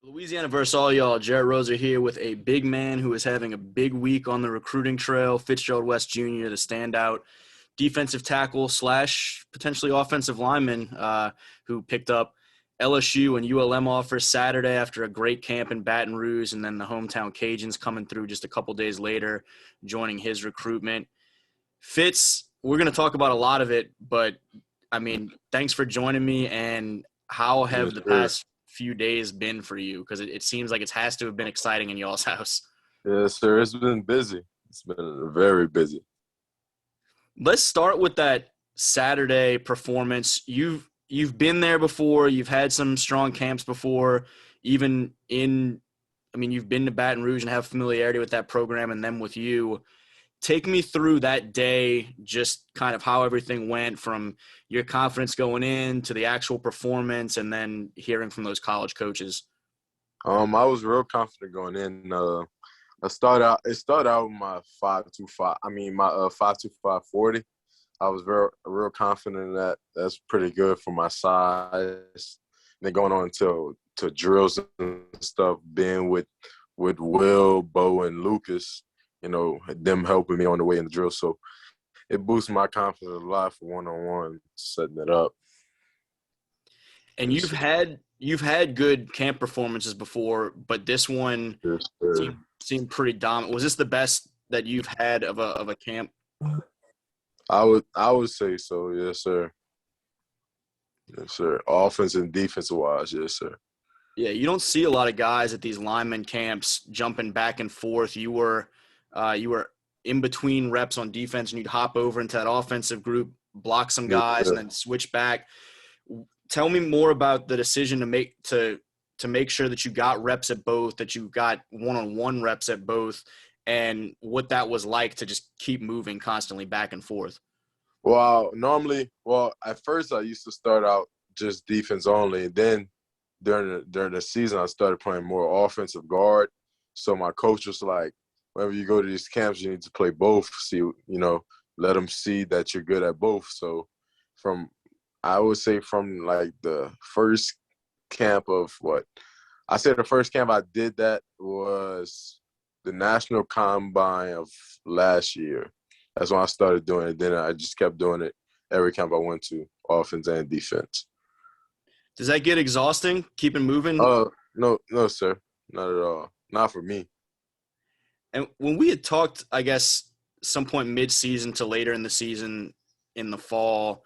Louisiana versus all y'all. Jared Roser here with a big man who is having a big week on the recruiting trail. Fitzgerald West Jr., the standout defensive tackle slash potentially offensive lineman who picked up LSU and ULM offers Saturday after a great camp in Baton Rouge, and then the hometown Cajuns coming through just a couple days later, joining his recruitment. Fitz, we're going to talk about a lot of it, but I mean, thanks for joining me. And how have Yes, the sir. past few days been for you? Because it seems like it has to have been exciting in y'all's house. Yes, sir. It's been busy. It's been very busy. Let's start with that Saturday performance. You've been there before. You've had some strong camps before. Even in, I mean, you've been to Baton Rouge and have familiarity with that program and them with you. Take me through that day, just kind of how everything went from your confidence going in to the actual performance and then hearing from those college coaches. I was real confident going in. It started out with my 5.25. I mean, my 5.25 40. I was real confident in that. That's pretty good for my size. And then going on to drills and stuff, being with Will, Bo, and Lucas, them helping me on the way in the drill. So it boosted my confidence a lot for one-on-one, setting it up. And Yes, you've had good camp performances before, but this one yes, sir. seemed pretty dominant. Was this the best that you've had of a camp? I would say so, yes, sir. Yes, sir. Offense and defensive wise, yes, sir. Yeah, you don't see a lot of guys at these lineman camps jumping back and forth. You were in between reps on defense, and you'd hop over into that offensive group, block some Yes, guys, and sir. then switch back. Tell me more about the decision to make sure that you got reps at both, that you got one-on-one reps at both, and what that was like to just keep moving constantly back and forth. At first I used to start out just defense only. And then during the season, I started playing more offensive guard. So my coach was like, whenever you go to these camps, you need to play both. Let them see that you're good at both. So from I would say from like the first camp of what I said, the first camp I did that was the national combine of last year. That's when I started doing it. Then I just kept doing it every camp I went to, offense and defense. Does that get exhausting, keeping moving? No, no, sir, not at all. Not for me. And when we had talked, I guess, some point mid-season to later in the season in the fall,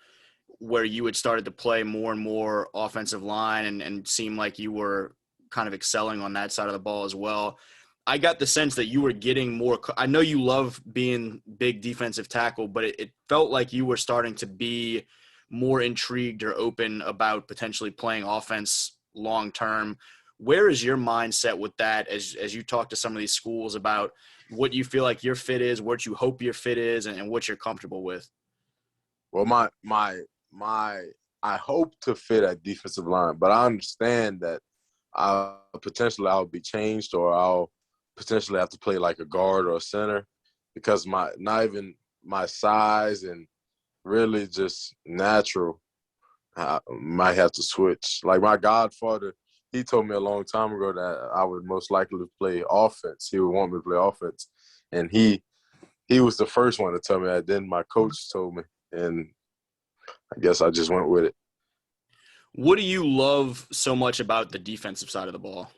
where you had started to play more and more offensive line and seemed like you were kind of excelling on that side of the ball as well. I got the sense that you were getting more. I know you love being big defensive tackle, but it felt like you were starting to be more intrigued or open about potentially playing offense long term. Where is your mindset with that as you talk to some of these schools about what you feel like your fit is, what you hope your fit is, and what you're comfortable with? Well, my I hope to fit at defensive line, but I understand that I'll be changed, or I'll potentially have to play like a guard or a center, because my not even my size and really just natural, I might have to switch. Like my godfather, he told me a long time ago that I would most likely play offense. He would want me to play offense, and he was the first one to tell me that. Then my coach told me, and I guess I just went with it. What do you love so much about the defensive side of the ball?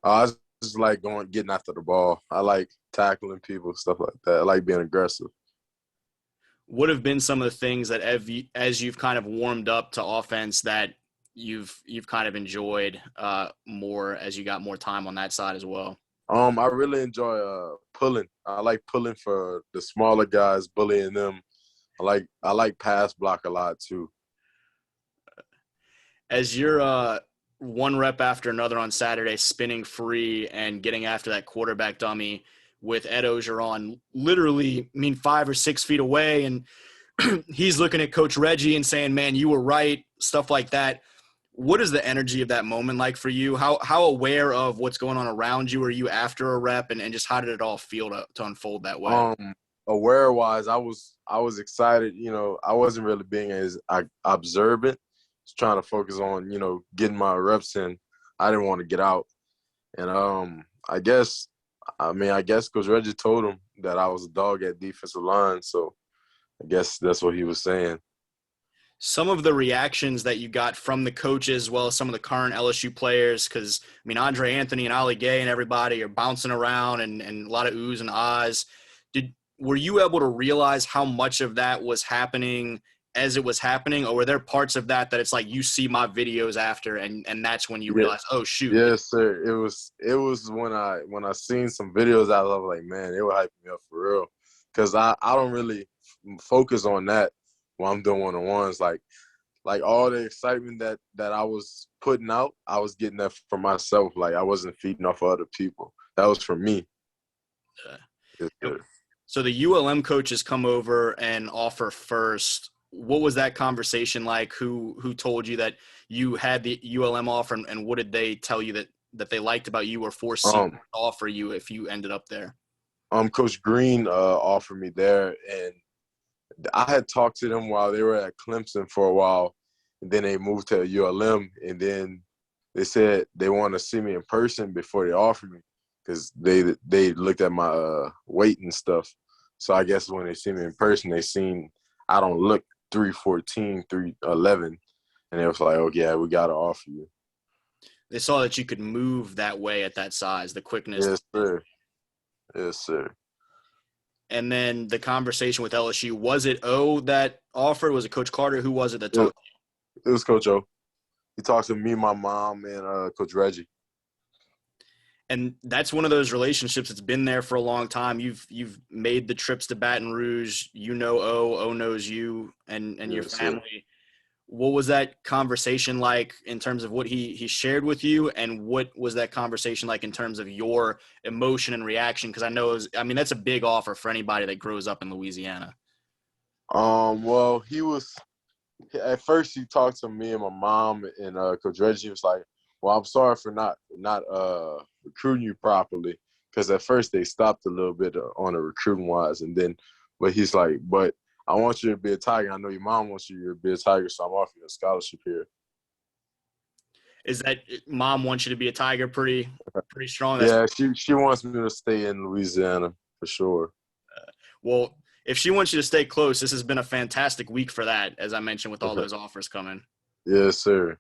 I just like getting after the ball. I like tackling people, stuff like that. I like being aggressive. What have been some of the things that as you've kind of warmed up to offense that you've kind of enjoyed more as you got more time on that side as well? I really enjoy pulling. I like pulling for the smaller guys, bullying them. I like pass block a lot too. As you're one rep after another on Saturday, spinning free and getting after that quarterback dummy with Ed Ogeron, literally, I mean, 5 or 6 feet away, and he's looking at Coach Reggie and saying, "Man, you were right," stuff like that. What is the energy of that moment like for you? How aware of what's going on around you are you after a rep, and just how did it all feel to unfold that way? Um, Aware wise, I was excited. I wasn't really being as observant. Just trying to focus on getting my reps in. I didn't want to get out. And I guess Coach Reggie told him that I was a dog at defensive line, so I guess that's what he was saying. Some of the reactions that you got from the coaches, as well as some of the current LSU players, because Andre Anthony and Ali Gay and everybody are bouncing around and a lot of oohs and ahs. Were you able to realize how much of that was happening as it was happening, or were there parts of that it's like you see my videos after and that's when you Yeah. realize, oh shoot? Yes, sir. It was when I seen some videos, I was like, man, it would hype me up for real, because I don't really focus on that when I'm doing one-on-ones. Like all the excitement that I was putting out, I was getting that for myself. Like I wasn't feeding off of other people. That was for me. Yes, sir. So the ULM coaches come over and offer first. What was that conversation like? Who told you that you had the ULM offer, and what did they tell you that they liked about you or foresee to offer you if you ended up there? Coach Green offered me there, and I had talked to them while they were at Clemson for a while, and then they moved to ULM, and then they said they want to see me in person before they offered me, because they looked at my weight and stuff. So I guess when they see me in person, they seen I don't look 314, 311, and it was like, oh yeah, we got to offer you. They saw that you could move that way at that size, the quickness. Yes, sir. Yes, sir. And then the conversation with LSU, was it O that offered? Was it Coach Carter? Who was it that talked? It was Coach O. He talked to me, my mom, and Coach Reggie. And that's one of those relationships that's been there for a long time. You've made the trips to Baton Rouge. You know O knows you and your family. Sir. What was that conversation like in terms of what he shared with you, and what was that conversation like in terms of your emotion and reaction? Because I know that's a big offer for anybody that grows up in Louisiana. Well, at first he talked to me and my mom, and Coach Reggie was like, well, I'm sorry for not recruiting you properly, because at first they stopped a little bit on the recruiting wise, but he's like, but I want you to be a Tiger. I know your mom wants you to be a Tiger, so I'm offering you a scholarship here. Is that mom wants you to be a Tiger pretty strong? Yeah, she wants me to stay in Louisiana for sure. Well, if she wants you to stay close, this has been a fantastic week for that, as I mentioned, with all those offers coming. Yes, sir.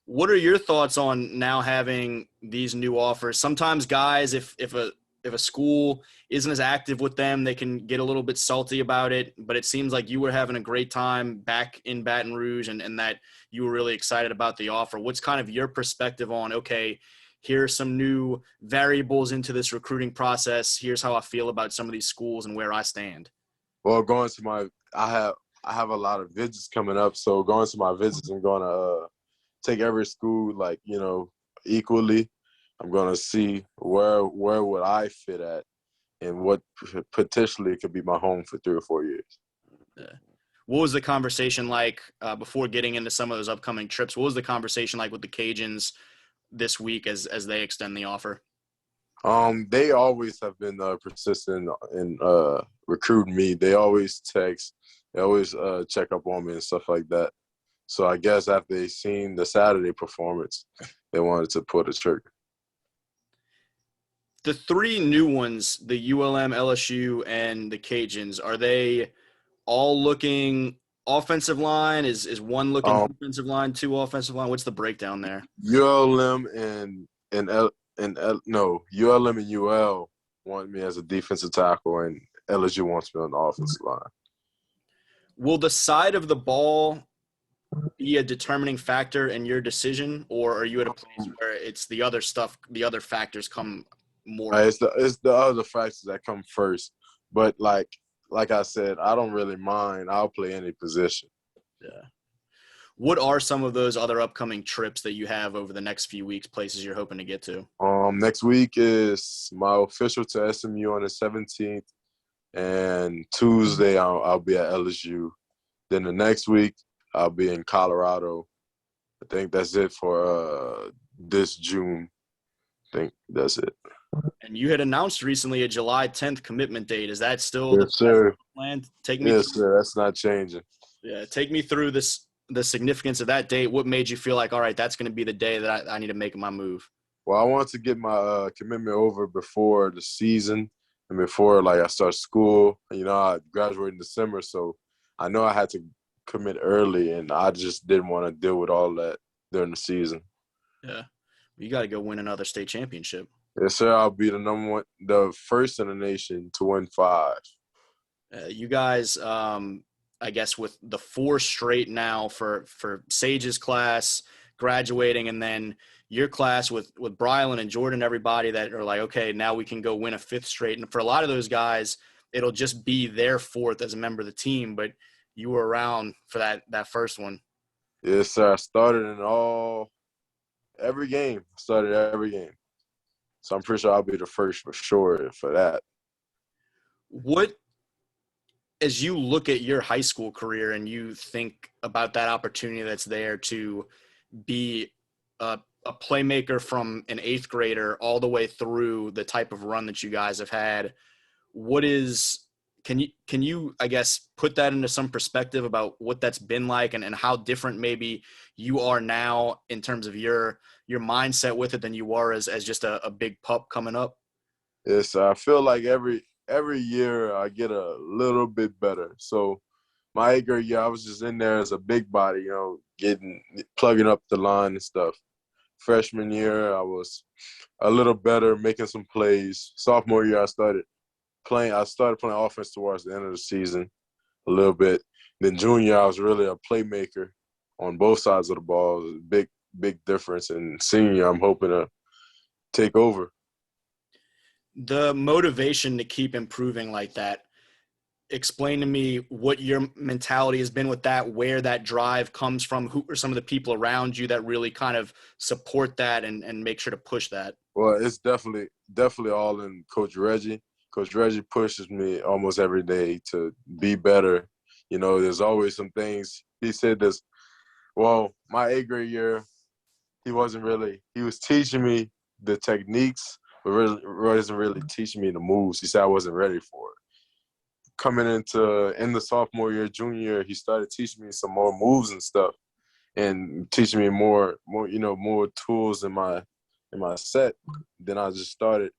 What are your thoughts on now having these new offers? Sometimes guys, if a school isn't as active with them, they can get a little bit salty about it. But it seems like you were having a great time back in Baton Rouge, and that you were really excited about the offer. What's kind of your perspective on, okay, here are some new variables into this recruiting process. Here's how I feel about some of these schools and where I stand. Well, I have a lot of visits coming up. So going to my visits, I'm going to take every school, equally. I'm going to see where would I fit at, and what potentially could be my home for 3 or 4 years. Yeah. What was the conversation like before getting into some of those upcoming trips? What was the conversation like with the Cajuns this week as they extend the offer? They always have been persistent in recruiting me. They always text. They always check up on me and stuff like that. So I guess after they seen the Saturday performance, they wanted to pull the trigger. The 3 new ones, the ULM, LSU, and the Cajuns, are they all looking offensive line? Is one looking defensive line, 2 offensive line? What's the breakdown there? ULM ULM and UL want me as a defensive tackle, and LSU wants me on the offensive line. Will the side of the ball be a determining factor in your decision, or are you at a place where it's the other stuff, the other factors come more? It's the other factors that come first. But like I said, I don't really mind. I'll play any position. Yeah. What are some of those other upcoming trips that you have over the next few weeks, places you're hoping to get to? Next week is my official to SMU on the 17th, and Tuesday I'll be at LSU. Then the next week I'll be in Colorado. I think that's it for this June. I think that's it. And you had announced recently a July 10th commitment date. Is that still the plan? Yes, sir. That's not changing. Yeah, take me through this the significance of that date? What made you feel like, all right, that's going to be the day that I need to make my move? Well, I wanted to get my commitment over before the season and before like I start school. You know, I graduate in December, so I know I had to commit early, and I just didn't want to deal with all that during the season. Yeah. You got to go win another state championship. Yes, sir. I'll be the number one, the first in the nation to win 5. You guys, I guess with the 4 straight now for Sage's class graduating, and then your class with Brylan and Jordan, everybody that are like, okay, now we can go win a 5th straight. And for a lot of those guys, it'll just be their 4th as a member of the team. But you were around for that first one. Yes, sir. I started in every game. Started every game. So I'm pretty sure I'll be the first for sure for that. What, as you look at your high school career and you think about that opportunity that's there to be a playmaker from an 8th grader all the way through the type of run that you guys have had, can you I guess put that into some perspective about what that's been like, and how different maybe you are now in terms of your mindset with it than you were as just a big pup coming up? Yes, I feel like every year I get a little bit better. So my 8th grade year, I was just in there as a big body, you know, plugging up the line and stuff. Freshman year, I was a little better, making some plays. Sophomore year, I started playing offense towards the end of the season a little bit. Then junior year, I was really a playmaker on both sides of the ball. It was a big difference. And senior year, I'm hoping to take over. The motivation to keep improving like that, explain to me what your mentality has been with that, where that drive comes from, who are some of the people around you that really kind of support that and make sure to push that? Well, it's definitely all in Coach Reggie. Coach Reggie pushes me almost every day to be better. You know, there's always some things. He said this, well, my 8th grade year, he was teaching me the techniques, but really wasn't really teaching me the moves. He said I wasn't ready for it. Coming in the sophomore year, junior year, he started teaching me some more moves and stuff, and teaching me more more tools in my set. Then I just started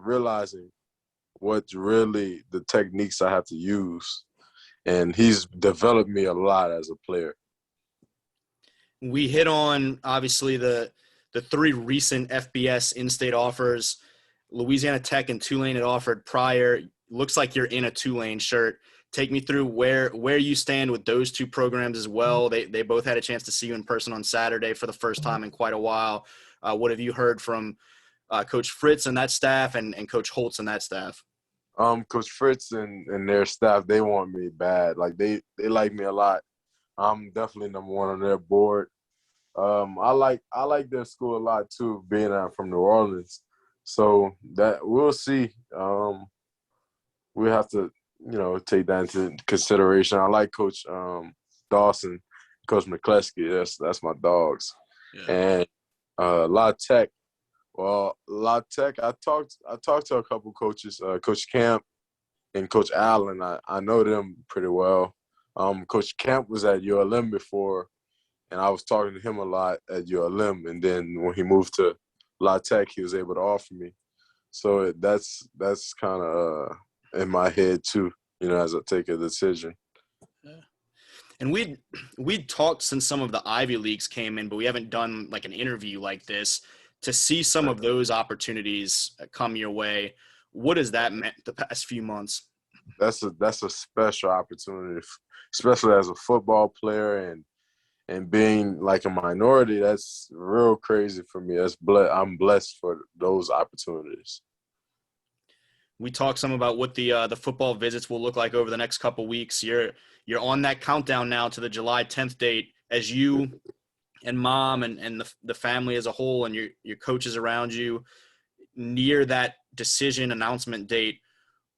realizing what's really the techniques I have to use, and he's developed me a lot as a player. We hit on obviously the 3 recent FBS in-state offers. Louisiana Tech and Tulane had offered prior. Looks like you're in a Tulane shirt. Take me through where you stand with those 2 programs as well. They both had a chance to see you in person on Saturday for the first time in quite a while. What have you heard from Coach Fritz and that staff, and Coach Holtz and that staff? Coach Fritz and their staff, they want me bad. Like they like me a lot. I'm definitely number 1 on their board. I like their school a lot too, being from New Orleans. So that we'll see. We have to, take that into consideration. I like Coach Dawson, Coach McCleskey. That's my dogs. Yeah. And La Tech. Well, La Tech. I talked to a couple coaches, Coach Camp and Coach Allen. I know them pretty well. Coach Camp was at ULM before, and I was talking to him a lot at ULM. And then when he moved to La Tech, he was able to offer me. So that's kind of in my head too, as I take a decision. Yeah. And we'd talked since some of the Ivy Leagues came in, but we haven't done like an interview like this to see some of those opportunities come your way. What has that meant the past few months? That's a special opportunity, especially as a football player and being like a minority. That's real crazy for me. I'm blessed for those opportunities. We talked some about what the football visits will look like over the next couple weeks. You're on that countdown now to the July 10th date, as you and mom and the family as a whole and your coaches around you near that decision announcement date.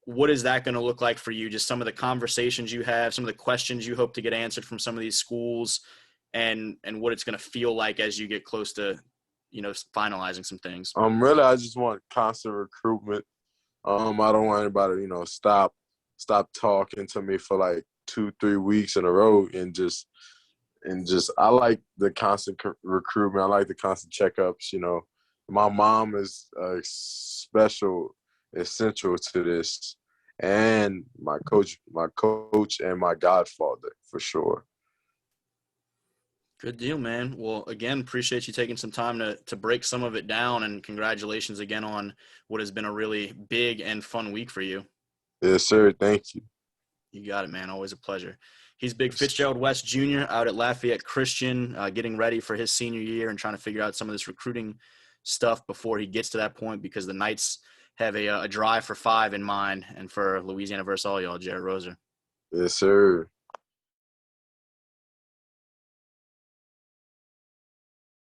What is that going to look like for you? Just some of the conversations you have, some of the questions you hope to get answered from some of these schools, and what it's going to feel like as you get close to, finalizing some things. Really, I just want constant recruitment. I don't want anybody, stop talking to me for like 2-3 weeks in a row and just and just I like the constant recruitment. I like the constant checkups. My mom is special, essential to this, and my coach, and my godfather for sure. Good deal, man. Well, again, appreciate you taking some time to break some of it down, and congratulations again on what has been a really big and fun week for you. Yes, sir. Thank you. You got it, man. Always a pleasure. He's Big Fitzgerald West Jr. out at Lafayette Christian, getting ready for his senior year and trying to figure out some of this recruiting stuff before he gets to that point, because the Knights have a drive for 5 in mind, and for Louisiana versus all y'all, Jared Roser. Yes, sir.